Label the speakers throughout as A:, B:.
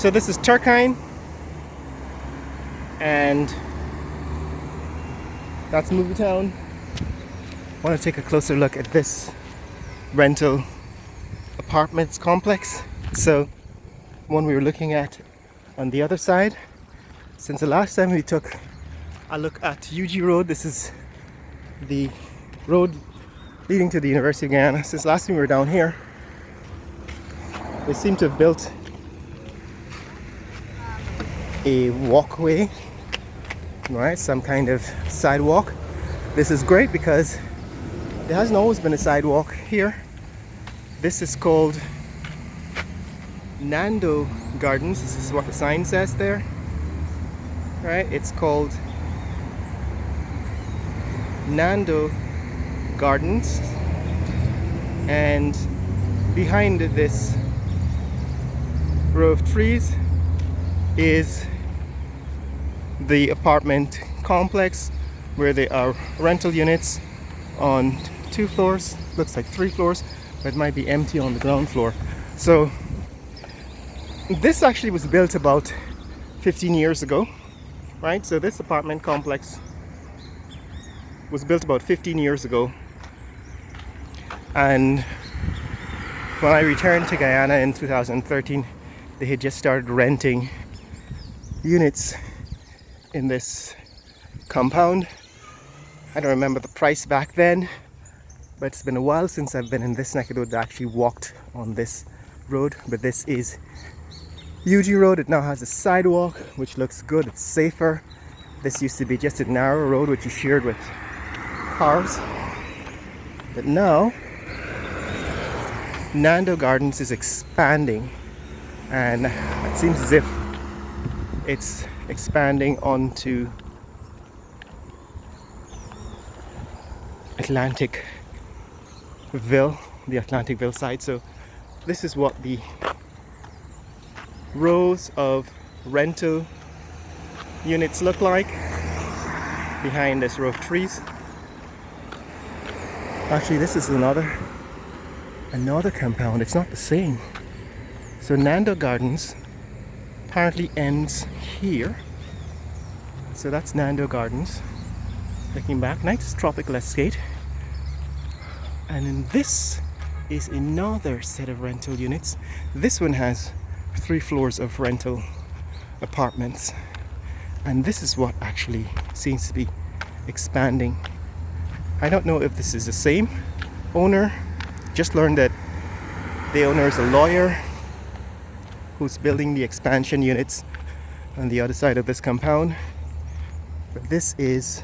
A: So this is Turkeyen, and that's Movie Town. I want to take a closer look at this rental apartments complex. So one we were looking at on the other side. Since the last time we took a look at UG Road, this is the road leading to the University of Guyana. Since last time we were down here, they seem to have built a walkway, right? Some kind of sidewalk. This is great because there hasn't always been a sidewalk here. This is called Nando Gardens. This is what the sign says there, right? It's called Nando Gardens, and behind this row of trees is the apartment complex where there are rental units on 2 floors, looks like 3 floors, but it might be empty on the ground floor. So this actually was built about 15 years ago, right? So this apartment complex was built about 15 years ago, and when I returned to Guyana in 2013, they had just started renting units in this compound. I don't remember the price back then, but it's been a while since I've been in this neck of the woods. I actually walked on this road, but this is UG Road. It now has a sidewalk, which looks good. It's safer. This used to be just a narrow road which is shared with cars, but now Nando Gardens is expanding, and it seems as if it's expanding onto the Atlanticville side. So this is what the rows of rental units look like behind this row of trees. Actually, this is another compound. It's not the same. So Nando Gardens apparently ends here. So that's Nando Gardens. Looking back, nice tropical escape. And then this is another set of rental units. This one has 3 floors of rental apartments. And this is what actually seems to be expanding. I don't know if this is the same owner. Just learned that the owner is a lawyer who's building the expansion units on the other side of this compound. But this is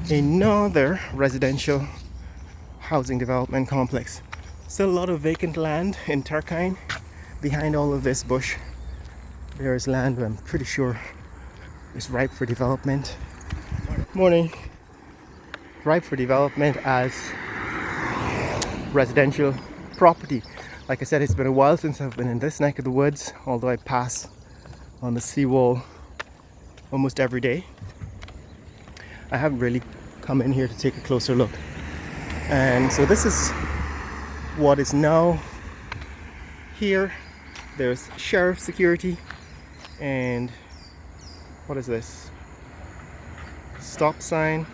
A: another residential housing development complex. Still a lot of vacant land in Turkeyen. Behind all of this bush, there is land I'm pretty sure is ripe for development. Morning. Ripe for development as residential property. Like I said, it's been a while since I've been in this neck of the woods, although I pass on the seawall almost every day. I haven't really come in here to take a closer look. And so this is what is now here. There's sheriff security, and what is this? Stop sign.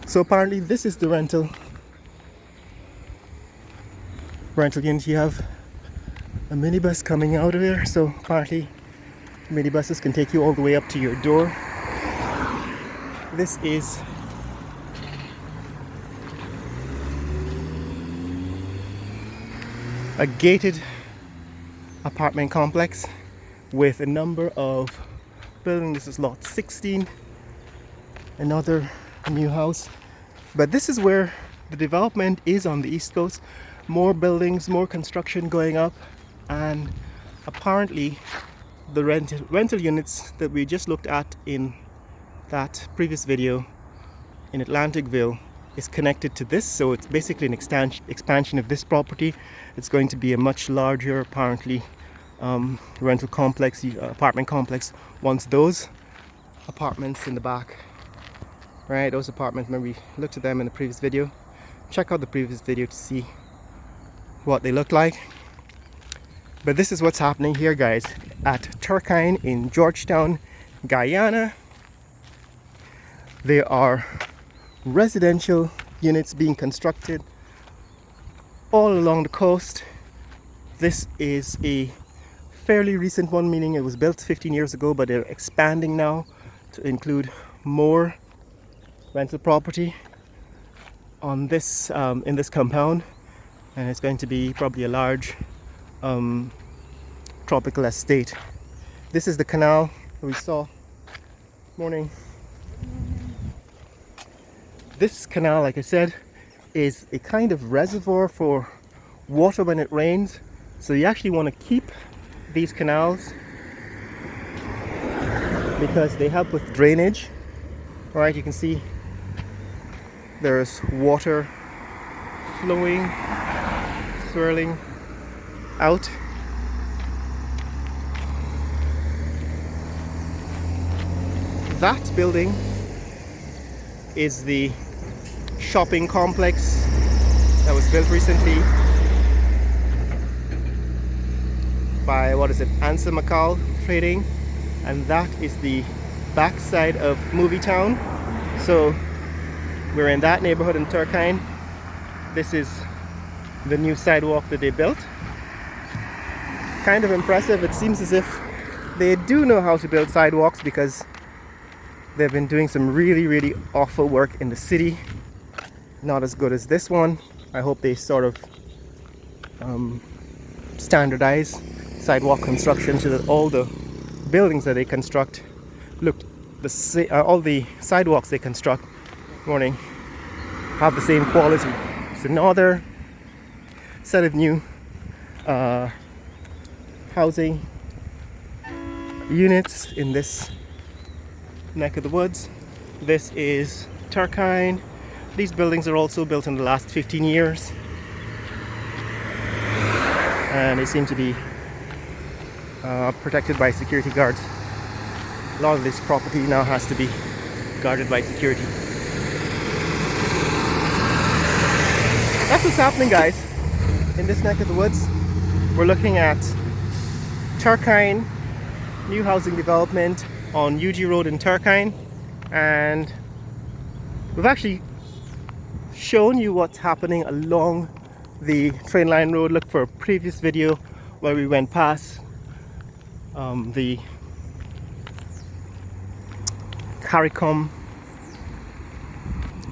A: So apparently this is the rental unit. You have a minibus coming out of here, so apparently minibuses can take you all the way up to your door. This is a gated apartment complex with a number of buildings. This is lot 16, another new house. But this is where the development is on the East Coast. More buildings, more construction going up, and apparently the rental units that we just looked at in that previous video in Atlanticville is connected to this. So it's basically an expansion of this property. It's going to be a much larger, apparently, rental complex, apartment complex, once those apartments in the back, right, those apartments, remember we looked at them in the previous video. Check out the previous video to see what they look like. But this is what's happening here, guys, at Turkeyen in Georgetown, Guyana. There are residential units being constructed all along the coast. This is a fairly recent one, meaning it was built 15 years ago, but they're expanding now to include more rental property on this in this compound, and it's going to be probably a large tropical estate. This is the canal that we saw. Morning. This canal, like I said, is a kind of reservoir for water when it rains. So you actually want to keep these canals because they help with drainage. All right, you can see there's water flowing, swirling out. That building is the shopping complex that was built recently by, what is it, Ansa McCall Trading, and that is the backside of Movie Town. So we're in that neighborhood in Turkeyen. This is the new sidewalk that they built. Kind of impressive. It seems as if they do know how to build sidewalks because they've been doing some really awful work in the city. Not as good as this one. I hope they sort of standardize sidewalk construction so that all the buildings that they construct look all the sidewalks they construct have the same quality. It's another set of new housing units in this neck of the woods. This is Turkeyen. These buildings are also built in the last 15 years, and they seem to be protected by security guards. A lot of this property now has to be guarded by security. That's what's happening, guys, in this neck of the woods. We're looking at Turkeyen, new housing development on UG Road in Turkeyen, and we've actually shown you what's happening along the train line road. Look for a previous video where we went past the CARICOM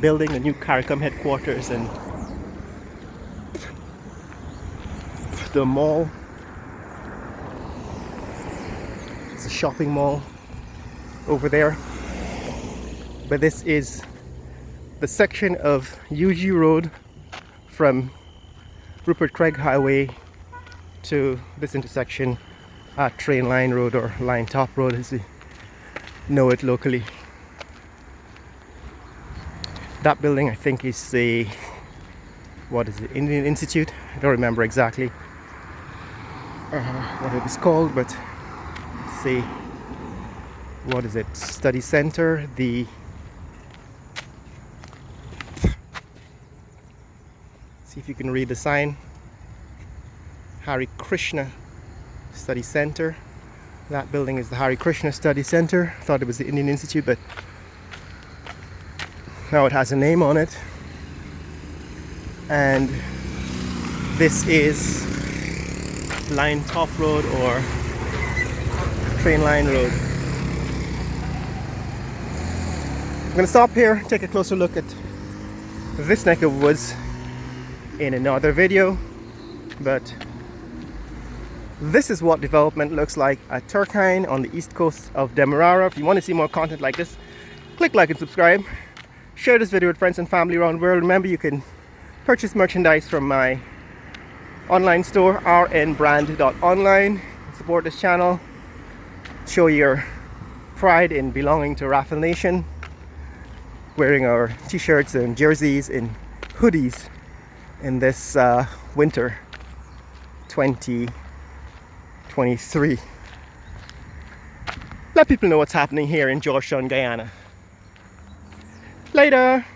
A: building, the new CARICOM headquarters, and the mall. It's a shopping mall over there. But this is the section of UG Road from Rupert Craig Highway to this intersection at Train Line Road, or Line Top Road as we know it locally. That building, I think, is a, what is it, Indian Institute? I don't remember exactly what it was called, but say, what is it, study center, the see if you can read the sign, Hari Krishna Study Center. That building is the Hari Krishna Study Center. I thought it was the Indian Institute, but now it has a name on it. And this is Line Top Road, or Train Line Road. I'm going to stop here, take a closer look at this neck of woods in another video, but this is what development looks like at Turkeyen on the east coast of Demerara. If you want to see more content like this, click like and subscribe. Share this video with friends and family around the world. Remember, you can purchase merchandise from my online store, rnbrand.online. Support this channel. Show your pride in belonging to Raffle Nation. Wearing our t-shirts and jerseys and hoodies in this winter 2023. Let people know what's happening here in Georgetown, Guyana. Later!